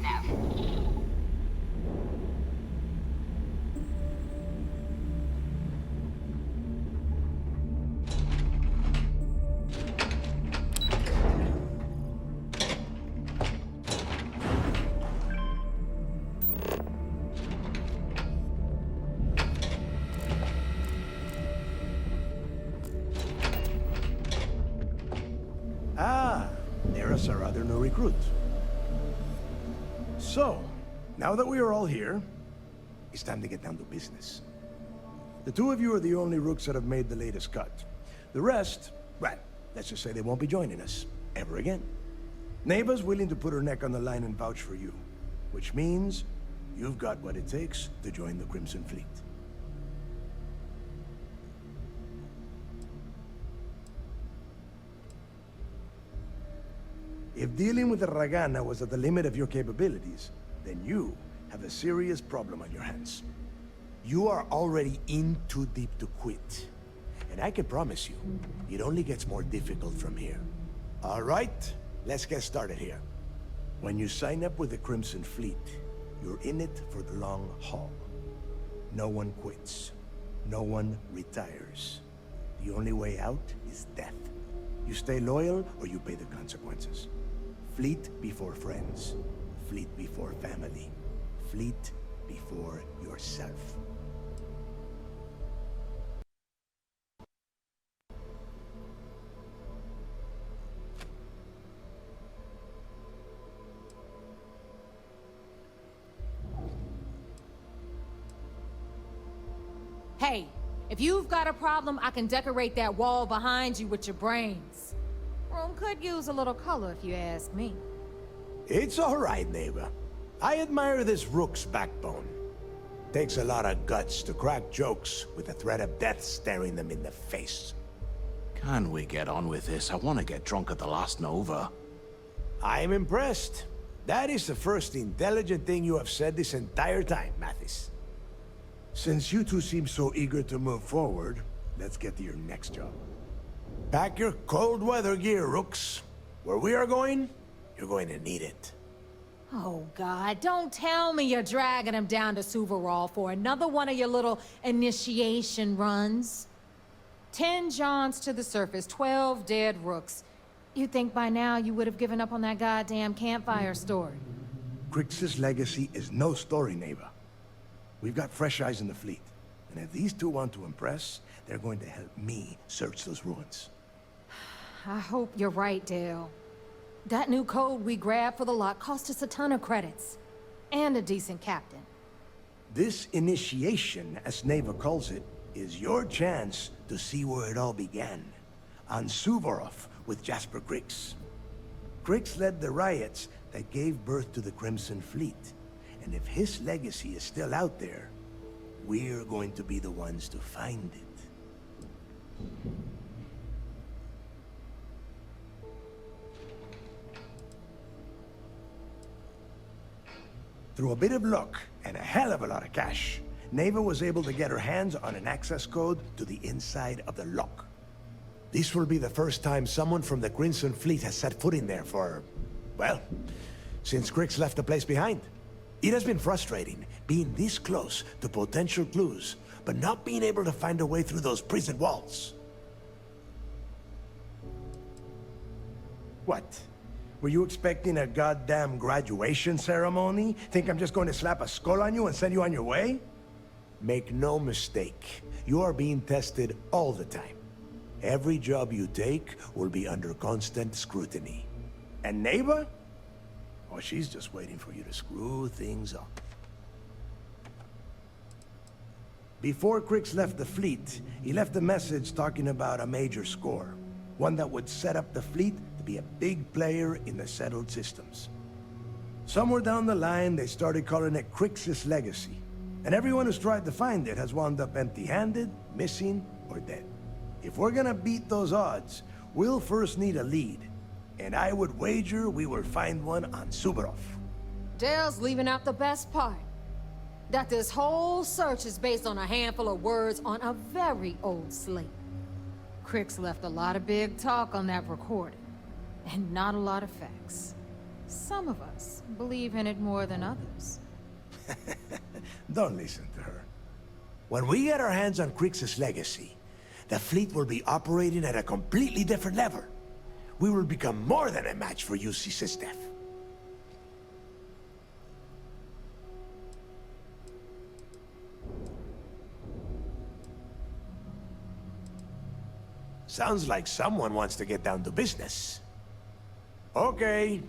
nav. Ah, there's our other new recruit. So, now that we are all here, it's time to get down to business. The two of you are the only rooks that have made the latest cut. The rest, well, let's just say they won't be joining us ever again. Neva's willing to put her neck on the line and vouch for you, which means you've got what it takes to join the Crimson Fleet. If dealing with the Ragana was at the limit of your capabilities, then you have a serious problem on your hands. You are already in too deep to quit. And I can promise you, it only gets more difficult from here. All right, let's get started here. When you sign up with the Crimson Fleet, you're in it for the long haul. No one quits. No one retires. The only way out is death. You stay loyal or you pay the consequences. Fleet before friends. Fleet before family. Fleet before yourself. Hey, if you've got a problem, I can decorate that wall behind you with your brains. Room could use a little color if you ask me. It's all right, neighbor. I admire this rook's backbone. Takes a lot of guts to crack jokes with the threat of death staring them in the face. Can we get on with this? I want to get drunk at the last Nova. I'm impressed. That is the first intelligent thing you have said this entire time, Mathis. Since you two seem so eager to move forward, let's get to your next job. Pack your cold weather gear, rooks. Where we are going, you're going to need it. Oh, God, don't tell me you're dragging him down to Suvarall for another one of your little initiation runs. 10 Johns to the surface, 12 dead rooks. You'd think by now you would have given up on that goddamn campfire story. Crix's legacy is no story, neighbor. We've got fresh eyes in the fleet. And if these two want to impress, they're going to help me search those ruins. I hope you're right, Dale. That new code we grabbed for the lot cost us a ton of credits. And a decent captain. This initiation, as Neva calls it, is your chance to see where it all began. On Suvorov with Jasper Crix. Crix led the riots that gave birth to the Crimson Fleet. And if his legacy is still out there, we're going to be the ones to find it. Through a bit of luck and a hell of a lot of cash, Neva was able to get her hands on an access code to the inside of the lock. This will be the first time someone from the Crimson Fleet has set foot in there for, well, since Crix left the place behind. It has been frustrating being this close to potential clues, but not being able to find a way through those prison walls. What? Were you expecting a goddamn graduation ceremony? Think I'm just going to slap a skull on you and send you on your way? Make no mistake, you are being tested all the time. Every job you take will be under constant scrutiny. And Neva? Oh, she's just waiting for you to screw things up. Before Crix left the fleet, he left a message talking about a major score. One that would set up the fleet to be a big player in the settled systems. Somewhere down the line, they started calling it Crix's legacy. And everyone who's tried to find it has wound up empty-handed, missing, or dead. If we're gonna beat those odds, we'll first need a lead. And I would wager we will find one on Suvorov. Dale's leaving out the best part. That this whole search is based on a handful of words on a very old slate. Crix left a lot of big talk on that recording, and not a lot of facts. Some of us believe in it more than others. Don't listen to her. When we get our hands on Crixus' legacy, the fleet will be operating at a completely different level. We will become more than a match for UC Systef. Sounds like someone wants to get down to business. Okay,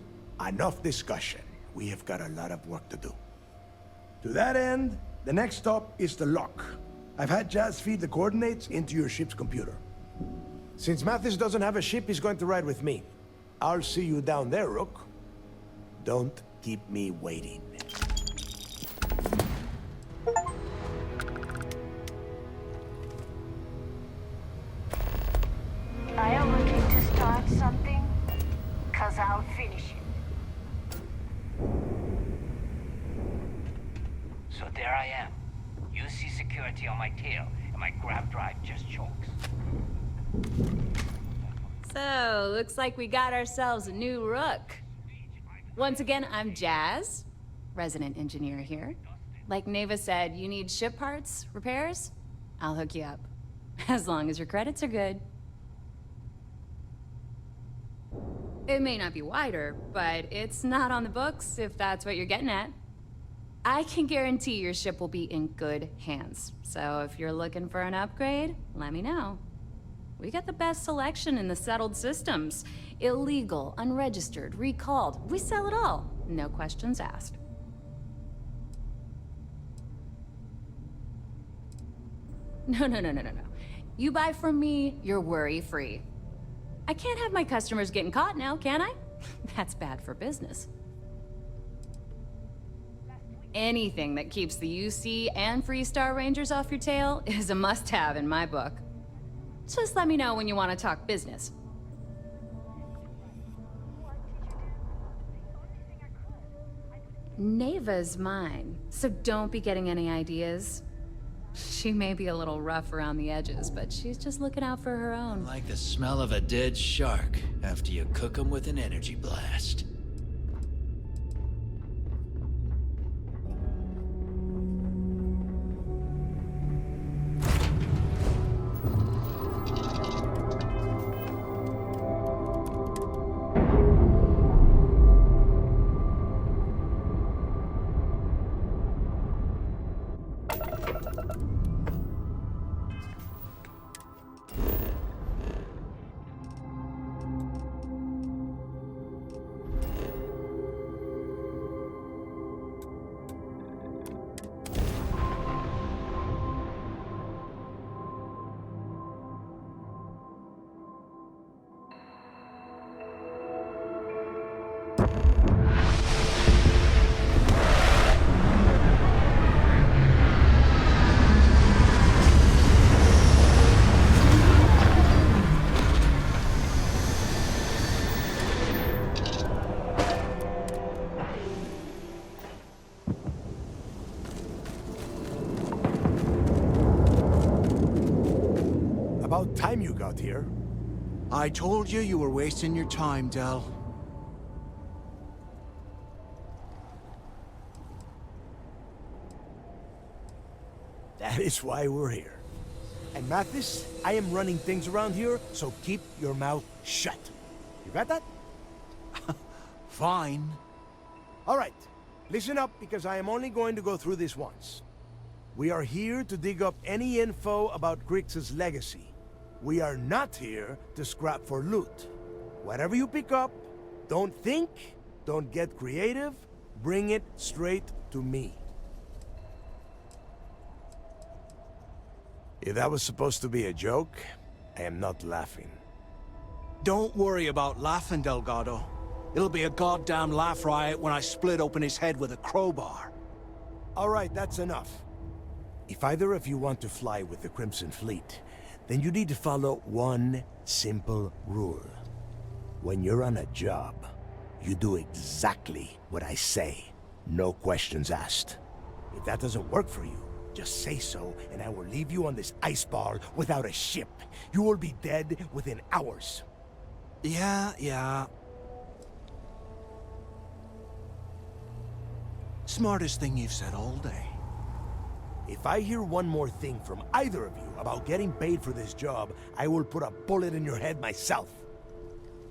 enough discussion. We have got a lot of work to do. To that end, the next stop is the lock. I've had Jazz feed the coordinates into your ship's computer. Since Mathis doesn't have a ship, he's going to ride with me. I'll see you down there, Rook. Don't keep me waiting. Are you looking to start something? 'Cause I'll finish it. So there I am. UC security on my tail, and my grab drive just chokes. So, looks like we got ourselves a new rook. Once again, I'm Jazz, resident engineer here. Like Neva said, you need ship parts, repairs? I'll hook you up. As long as your credits are good. It may not be wider, but it's not on the books, if that's what you're getting at. I can guarantee your ship will be in good hands. So if you're looking for an upgrade, let me know. We got the best selection in the settled systems. Illegal, unregistered, recalled. We sell it all. No questions asked. No. You buy from me, you're worry-free. I can't have my customers getting caught now, can I? That's bad for business. Anything that keeps the UC and Freestar Rangers off your tail is a must-have in my book. Just let me know when you want to talk business. Neva's mine, so don't be getting any ideas. She may be a little rough around the edges, but she's just looking out for her own. Like the smell of a dead shark after you cook them with an energy blast. About time you got here. I told you you were wasting your time, Del. That is why we're here. And Mathis, I am running things around here, so keep your mouth shut. You got that? Fine. All right. Listen up, because I am only going to go through this once. We are here to dig up any info about Crix's legacy. We are not here to scrap for loot. Whatever you pick up, don't think, don't get creative, bring it straight to me. If that was supposed to be a joke, I am not laughing. Don't worry about laughing, Delgado. It'll be a goddamn laugh riot when I split open his head with a crowbar. All right, that's enough. If either of you want to fly with the Crimson Fleet, then you need to follow one simple rule. When you're on a job, you do exactly what I say. No questions asked. If that doesn't work for you, just say so, and I will leave you on this ice ball without a ship. You will be dead within hours. Yeah. Smartest thing you've said all day. If I hear one more thing from either of you about getting paid for this job, I will put a bullet in your head myself.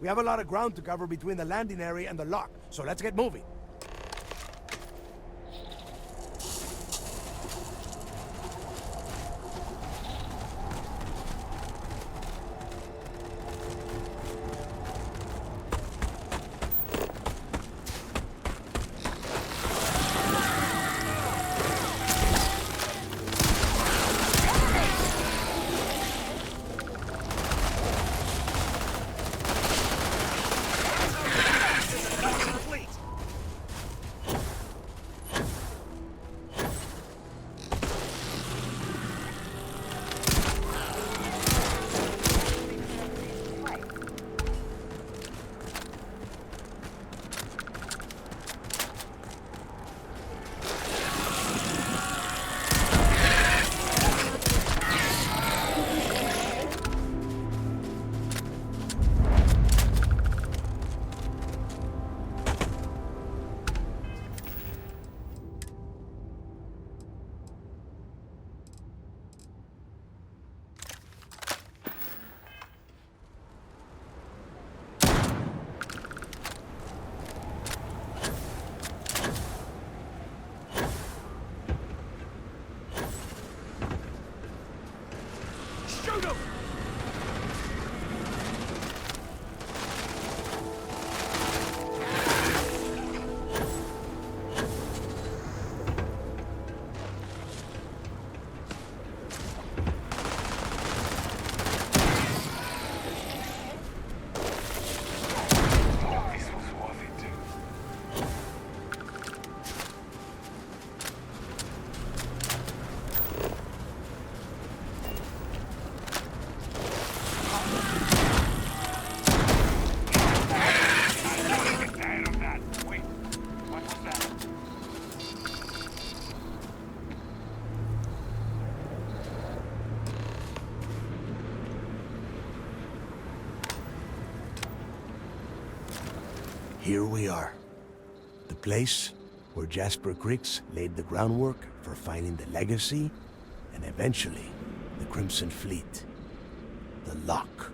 We have a lot of ground to cover between the landing area and the lock, so let's get moving. Here we are. The place where Jasper Creeks laid the groundwork for finding the Legacy and eventually the Crimson Fleet. The Lock.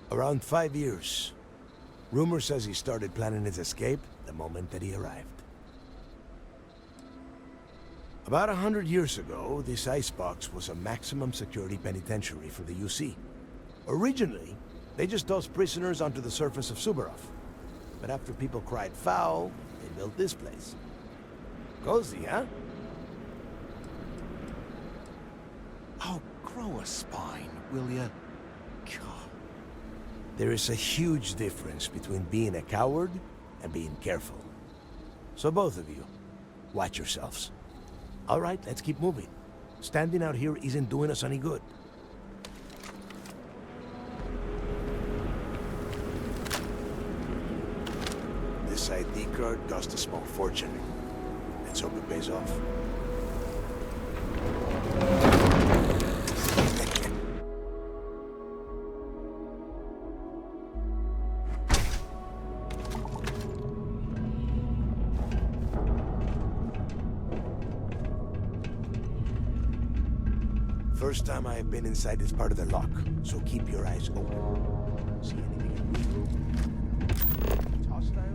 Around 5 years. Rumor says he started planning his escape the moment that he arrived. About 100 years ago, this icebox was a maximum security penitentiary for the UC. Originally, they just tossed prisoners onto the surface of Suvorov. But after people cried foul, they built this place. Cozy, huh? Oh, grow a spine, will ya? God. There is a huge difference between being a coward and being careful. So both of you, watch yourselves. All right, let's keep moving. Standing out here isn't doing us any good. This ID card cost a small fortune. Let's hope it pays off. First time I have been inside this part of the lock, so keep your eyes open. See anything? It's hostile?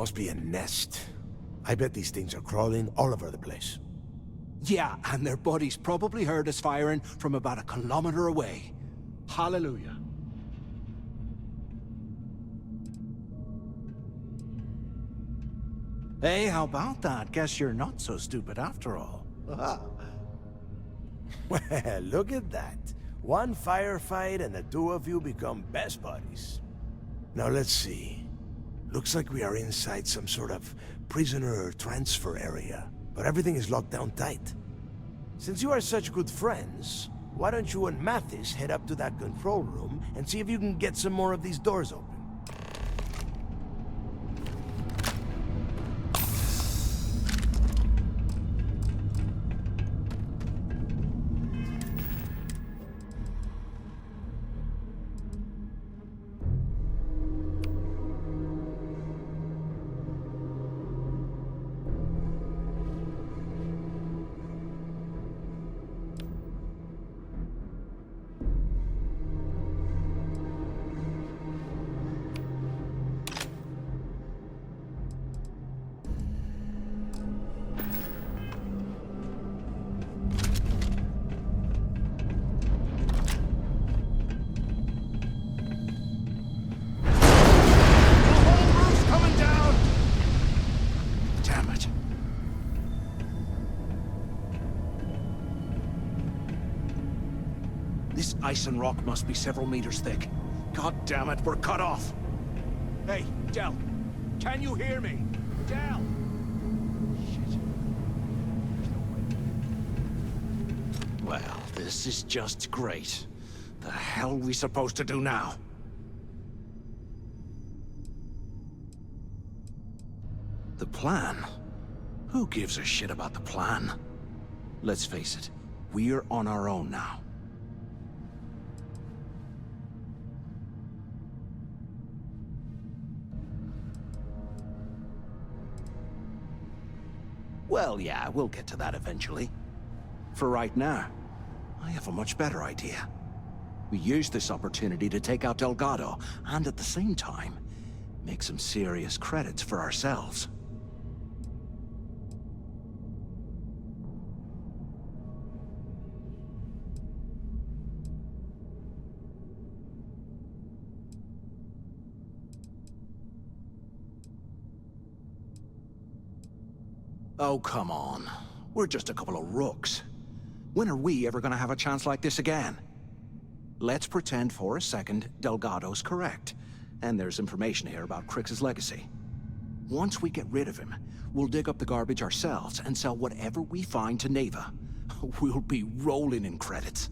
Must be a nest. I bet these things are crawling all over the place. Yeah, and their buddies probably heard us firing from about a kilometer away. Hallelujah. Hey, how about that? Guess you're not so stupid after all. Well, look at that. One firefight and the two of you become best buddies. Now let's see. Looks like we are inside some sort of prisoner transfer area, but everything is locked down tight. Since you are such good friends, why don't you and Mathis head up to that control room and see if you can get some more of these doors open? This ice and rock must be several meters thick. God damn it, we're cut off. Hey, Del, can you hear me? Del! Shit. There's no way. Well, this is just great. The hell are we supposed to do now? The plan? Who gives a shit about the plan? Let's face it, we're on our own now. Well, yeah, we'll get to that eventually. For right now, I have a much better idea. We use this opportunity to take out Delgado, and at the same time, make some serious credits for ourselves. Oh, come on. We're just a couple of rooks. When are we ever gonna have a chance like this again? Let's pretend for a second Delgado's correct, and there's information here about Crix's legacy. Once we get rid of him, we'll dig up the garbage ourselves and sell whatever we find to Neva. We'll be rolling in credits.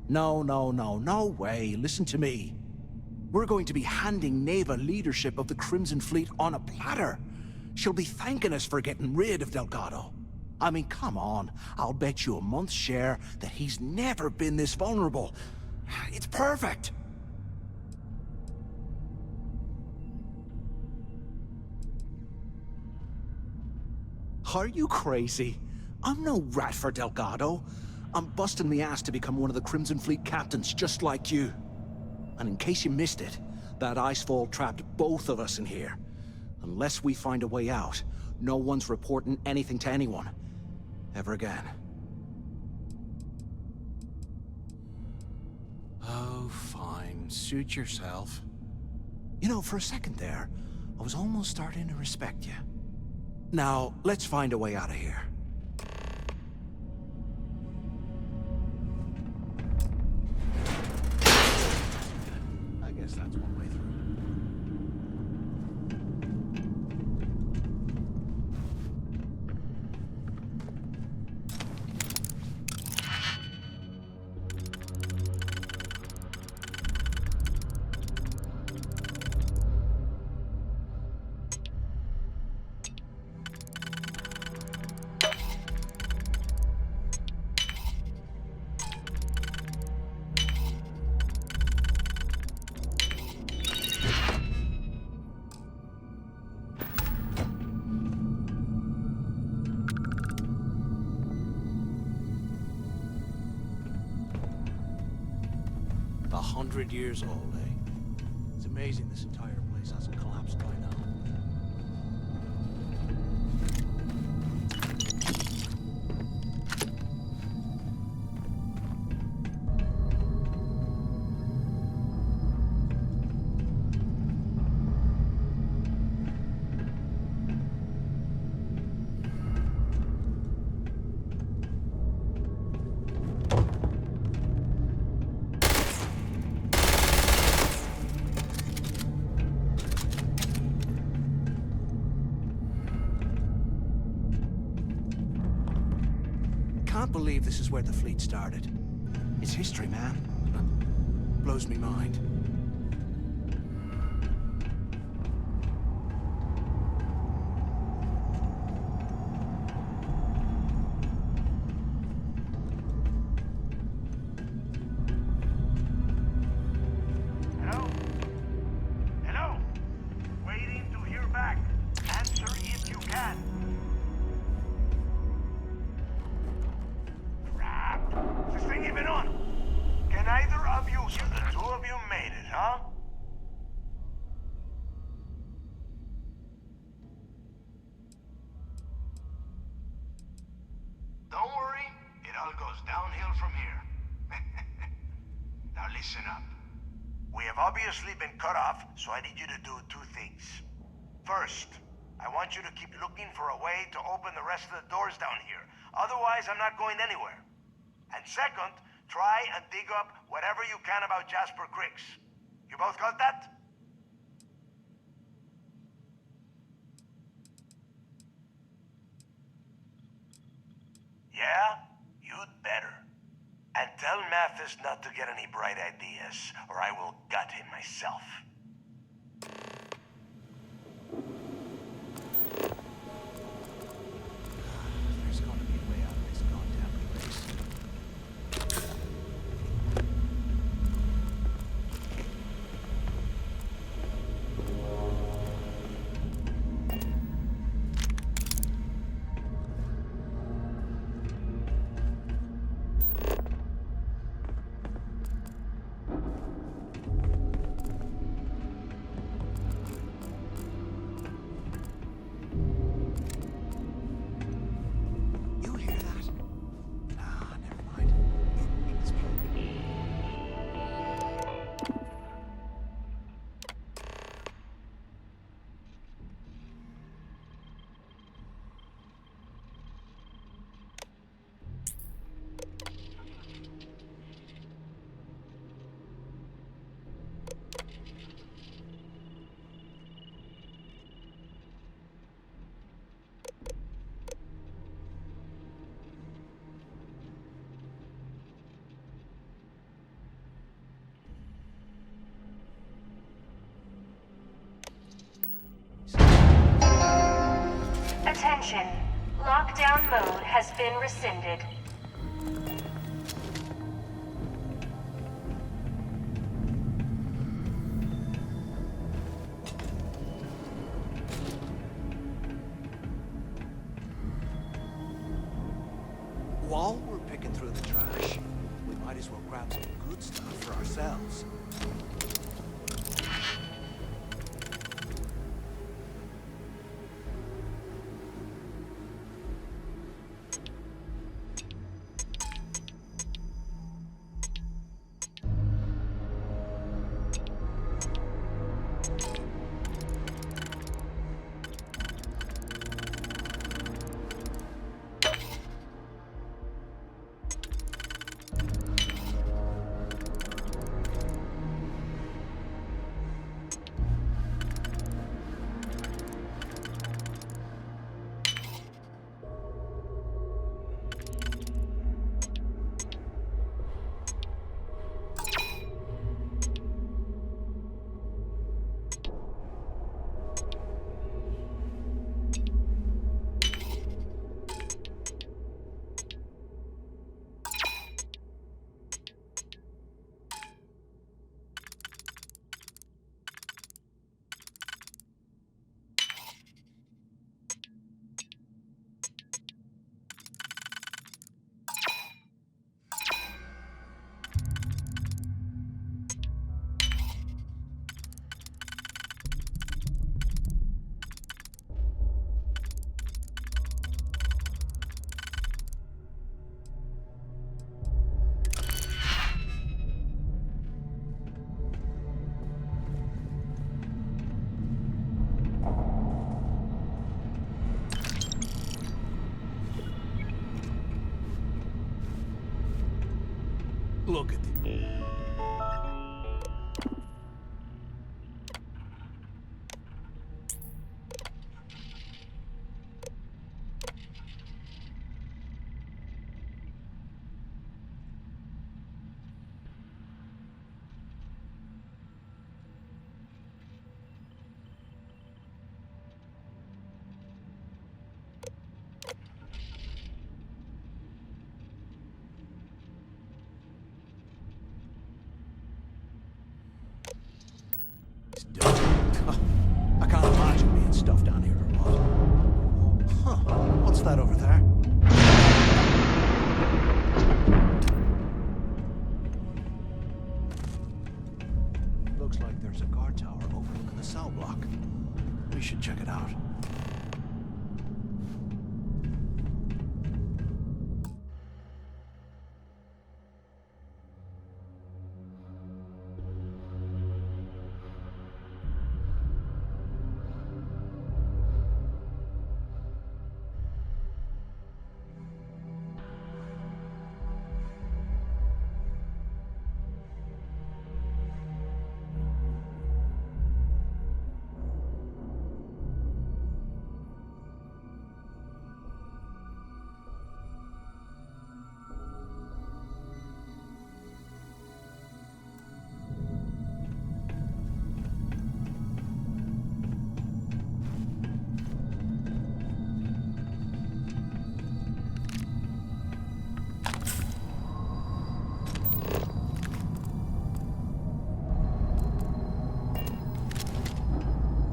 No way. Listen to me. We're going to be handing Neva leadership of the Crimson Fleet on a platter. She'll be thanking us for getting rid of Delgado. I mean, come on. I'll bet you a month's share that he's never been this vulnerable. It's perfect. Are you crazy? I'm no rat for Delgado. I'm busting the ass to become one of the Crimson Fleet captains, just like you. And in case you missed it, that icefall trapped both of us in here. Unless we find a way out, no one's reporting anything to anyone. Ever again. Oh, fine. Suit yourself. You know, for a second there, I was almost starting to respect you. Now, let's find a way out of here. I guess that's one way through. 100 years old, eh? It's amazing this entire place hasn't collapsed by now. Can't believe this is where the fleet started. It's history, man. Blows me mind. Hello? Hello? Waiting to hear back. Answer if you can. Is this thing even on? Can either of you, so the two of you made it, huh? Don't worry, it all goes downhill from here. Now listen up. We have obviously been cut off, so I need you to do two things. First, I want you to keep looking for a way to open the rest of the doors down here. Otherwise, I'm not going anywhere. And second, try and dig up whatever you can about Jasper Cricks. You both got that? Yeah? You'd better. And tell Mathis not to get any bright ideas, or I will gut him myself. There's gotta be a way out of this goddamn place. You hear that? Ah, never mind. It's broken. Attention. Lockdown mode has been rescinded. While we're picking through the trash, we might as well grab some good stuff for ourselves. Look at it. I can't imagine being stuffed down here or what. Huh, what's that over there? Looks like there's a guard tower overlooking the cell block. We should check it out.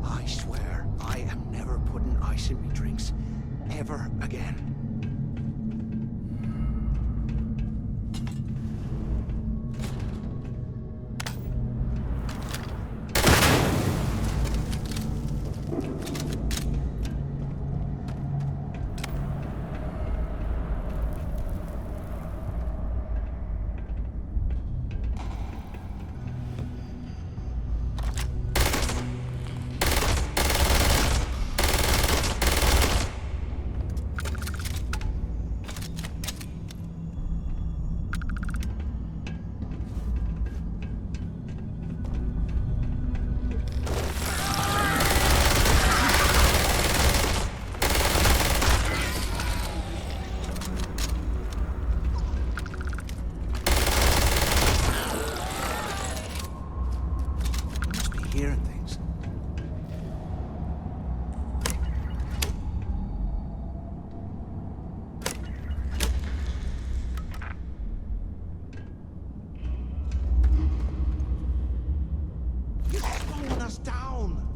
I swear, I am never putting ice in me drinks. Ever again. Hearing things. You're slowing us down.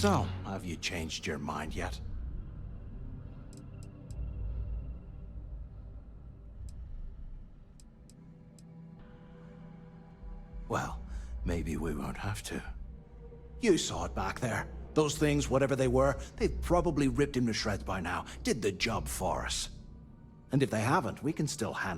So, have you changed your mind yet? Well, maybe we won't have to. You saw it back there. Those things, whatever they were, they've probably ripped him to shreds by now. Did the job for us. And if they haven't, we can still handle